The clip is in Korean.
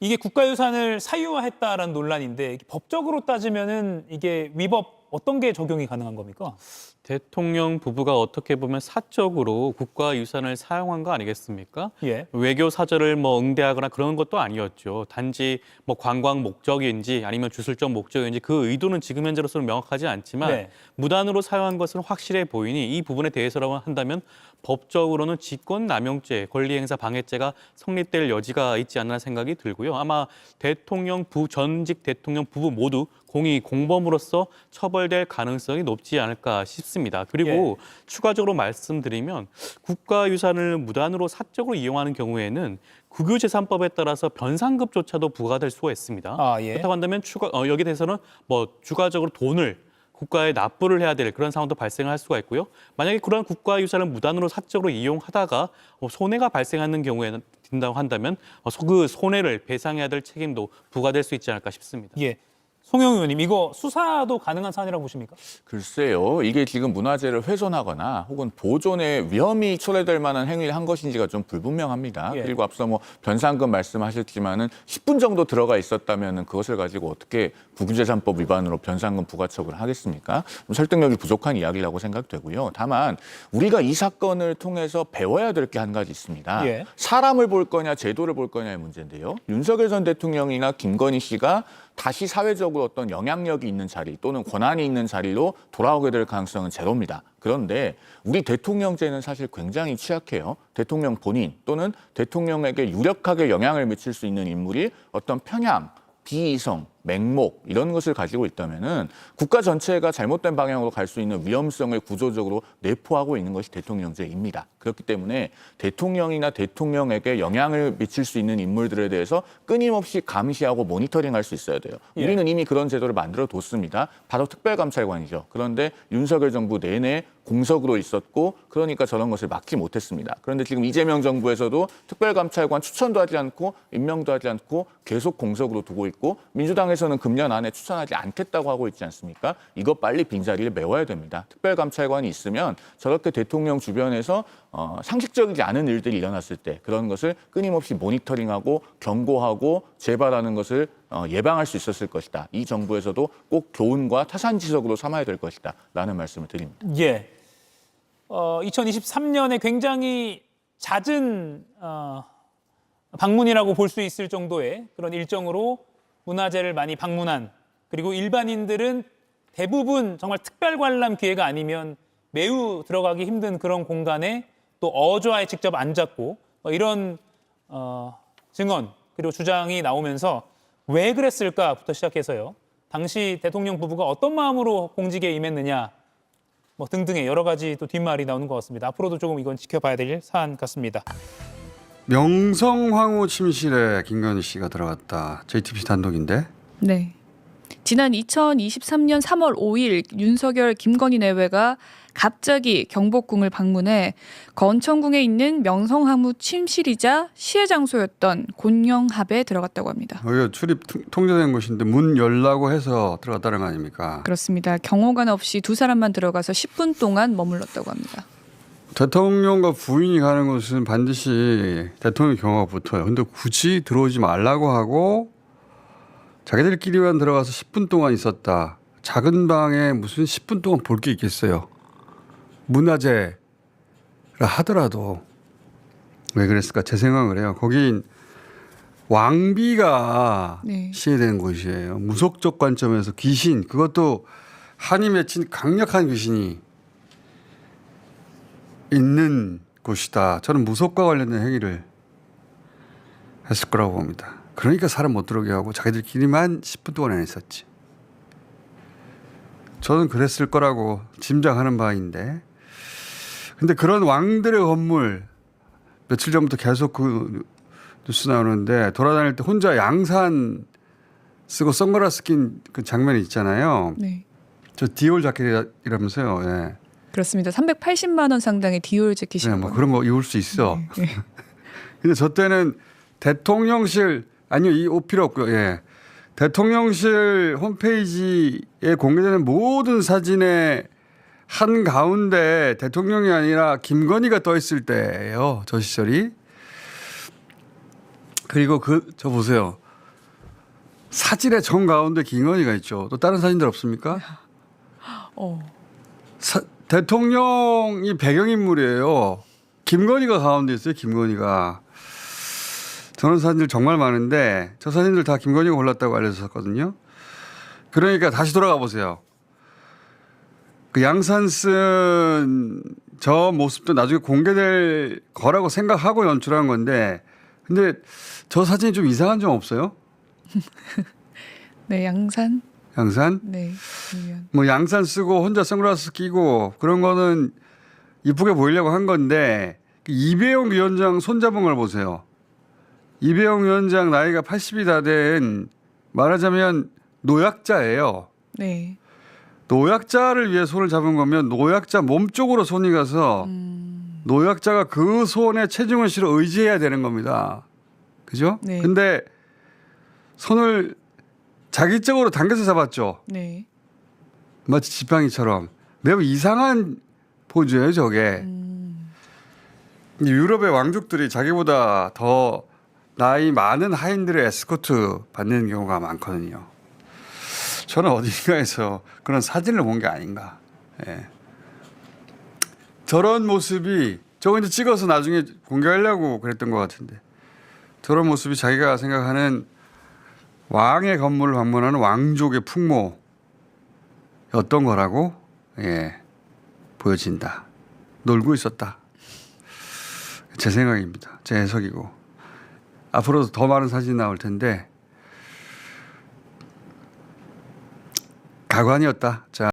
이게 국가유산을 사유화했다라는 논란인데 법적으로 따지면은 이게 위법 어떤 게 적용이 가능한 겁니까? 대통령 부부가 어떻게 보면 사적으로 국가유산을 사용한 거 아니겠습니까? 예. 외교 사절을 응대하거나 그런 것도 아니었죠. 단지 관광 목적인지 아니면 주술적 목적인지 그 의도는 지금 현재로서는 명확하지 않지만 네. 무단으로 사용한 것은 확실해 보이니 이 부분에 대해서라고 한다면 법적으로는 직권남용죄, 권리행사 방해죄가 성립될 여지가 있지 않나 생각이 들고요. 아마 전직 대통령 부부 모두 공이 공범으로서 처벌될 가능성이 높지 않을까 싶습니다. 그리고 추가적으로 말씀드리면 국가유산을 무단으로 사적으로 이용하는 경우에는 국유재산법에 따라서 변상급조차도 부과될 수가 있습니다. 그렇다고 한다면 여기에 대해서는 추가적으로 돈을 국가에 납부를 해야 될 그런 상황도 발생할 수가 있고요. 만약에 그런 국가유산을 무단으로 사적으로 이용하다가 손해가 발생하는 경우에는 된다고 한다면 그 손해를 배상해야 될 책임도 부과될 수 있지 않을까 싶습니다. 예. 송영 의원님, 이거 수사도 가능한 사안이라고 보십니까? 글쎄요. 이게 지금 문화재를 훼손하거나 혹은 보존에 위험이 초래될 만한 행위를 한 것인지가 좀 불분명합니다. 예. 그리고 앞서 변상금 말씀하셨지만은 10분 정도 들어가 있었다면은 그것을 가지고 어떻게 국유재산법 위반으로 변상금 부과처분을 하겠습니까? 설득력이 부족한 이야기라고 생각되고요. 다만 우리가 이 사건을 통해서 배워야 될 게 한 가지 있습니다. 예. 사람을 볼 거냐 제도를 볼 거냐의 문제인데요. 윤석열 전 대통령이나 김건희 씨가 다시 사회적으로 어떤 영향력이 있는 자리 또는 권한이 있는 자리로 돌아오게 될 가능성은 제로입니다. 그런데 우리 대통령제는 사실 굉장히 취약해요. 대통령 본인 또는 대통령에게 유력하게 영향을 미칠 수 있는 인물이 어떤 편향, 비이성, 맹목 이런 것을 가지고 있다면은 국가 전체가 잘못된 방향으로 갈 수 있는 위험성을 구조적으로 내포하고 있는 것이 대통령제입니다. 그렇기 때문에 대통령이나 대통령에게 영향을 미칠 수 있는 인물들에 대해서 끊임없이 감시하고 모니터링할 수 있어야 돼요. 우리는 이미 그런 제도를 만들어 뒀습니다. 바로 특별감찰관이죠. 그런데 윤석열 정부 내내 공석으로 있었고 그러니까 저런 것을 막지 못했습니다. 그런데 지금 이재명 정부에서도 특별감찰관 추천도 하지 않고 임명도 하지 않고 계속 공석으로 두고 있고 민주당에서는 금년 안에 추천하지 않겠다고 하고 있지 않습니까? 이거 빨리 빈자리를 메워야 됩니다. 특별감찰관이 있으면 저렇게 대통령 주변에서 상식적이지 않은 일들이 일어났을 때 그런 것을 끊임없이 모니터링하고 경고하고 재발하는 것을 예방할 수 있었을 것이다. 이 정부에서도 꼭 교훈과 타산지석으로 삼아야 될 것이다. 라는 말씀을 드립니다. 예. 2023년에 굉장히 잦은 방문이라고 볼 수 있을 정도의 그런 일정으로 문화재를 많이 방문한, 그리고 일반인들은 대부분 정말 특별 관람 기회가 아니면 매우 들어가기 힘든 그런 공간에 또 어좌에 직접 앉았고 이런 증언 그리고 주장이 나오면서 왜 그랬을까부터 시작해서요. 당시 대통령 부부가 어떤 마음으로 공직에 임했느냐 등등의 여러 가지 또 뒷말이 나오는 것 같습니다. 앞으로도 조금 이건 지켜봐야 될 사안 같습니다. 명성황후 침실에 김건희 씨가 들어갔다. JTBC 단독인데. 네. 지난 2023년 3월 5일 윤석열, 김건희 내외가 갑자기 경복궁을 방문해 건천궁에 있는 명성황후 침실이자 시해 장소였던 곤영합에 들어갔다고 합니다. 여기가 출입 통제된 곳인데 문 열라고 해서 들어갔다는 거 아닙니까? 그렇습니다. 경호관 없이 두 사람만 들어가서 10분 동안 머물렀다고 합니다. 대통령과 부인이 가는 곳은 반드시 대통령 경호가 붙어요. 근데 굳이 들어오지 말라고 하고 자기들끼리만 들어가서 10분 동안 있었다. 작은 방에 무슨 10분 동안 볼 게 있겠어요. 문화재라 하더라도 왜 그랬을까 제 생각을 해요. 거긴 왕비가 시해되는 곳이에요. 무속적 관점에서 귀신, 그것도 한이 맺힌 강력한 귀신이 있는 곳이다. 저는 무속과 관련된 행위를 했을 거라고 봅니다. 그러니까 사람 못 들어오게 하고 자기들끼리만 10분 동안 있었지. 저는 그랬을 거라고 짐작하는 바인데, 근데 그런 왕들의 건물 며칠 전부터 계속 그 뉴스 나오는데 돌아다닐 때 혼자 양산 쓰고 선글라스 낀 그 장면이 있잖아요. 네. 저 디올 자켓이라면서요. 예. 그렇습니다. 380만 원 상당의 디올 재킷이라고. 네, 그런 거 입을 수 있어. 네. 근데 저 때는 대통령실 아니요, 이 옷 필요 없고요. 예. 대통령실 홈페이지에 공개되는 모든 사진의 한 가운데 대통령이 아니라 김건희가 떠 있을 때예요. 저 시절이. 그리고 저 보세요. 사진의 정 가운데 김건희가 있죠. 또 다른 사진들 없습니까? 대통령이 배경인물이에요. 김건희가 가운데 있어요. 김건희가. 저런 사진들 정말 많은데 저 사진들 다 김건희가 골랐다고 알려졌었거든요. 그러니까 다시 돌아가 보세요. 그 양산 쓴 저 모습도 나중에 공개될 거라고 생각하고 연출한 건데 근데 저 사진이 좀 이상한 점 없어요? 네, 양산. 양산? 네. 의원. 뭐 양산 쓰고 혼자 선글라스 끼고 그런 거는 이쁘게 보이려고 한 건데 이배용 위원장 손잡은 걸 보세요. 이배용 위원장 나이가 80이 다 된 말하자면 노약자예요. 네. 노약자를 위해 손을 잡은 거면 노약자 몸 쪽으로 손이 가서 노약자가 그 손에 체중을 실어 의지해야 되는 겁니다. 그죠? 네. 근데 손을 자기 쪽으로 당겨서 잡았죠. 네. 마치 지팡이처럼. 매우 이상한 포즈예요, 저게. 유럽의 왕족들이 자기보다 더 나이 많은 하인들의 에스코트 받는 경우가 많거든요. 저는 어딘가에서 그런 사진을 본 게 아닌가. 예. 저런 모습이 저거 이제 찍어서 나중에 공개하려고 그랬던 것 같은데 저런 모습이 자기가 생각하는 왕의 건물을 방문하는 왕족의 풍모였던 거라고 보여진다. 놀고 있었다. 제 생각입니다. 제 해석이고. 앞으로도 더 많은 사진이 나올 텐데 가관이었다. 자.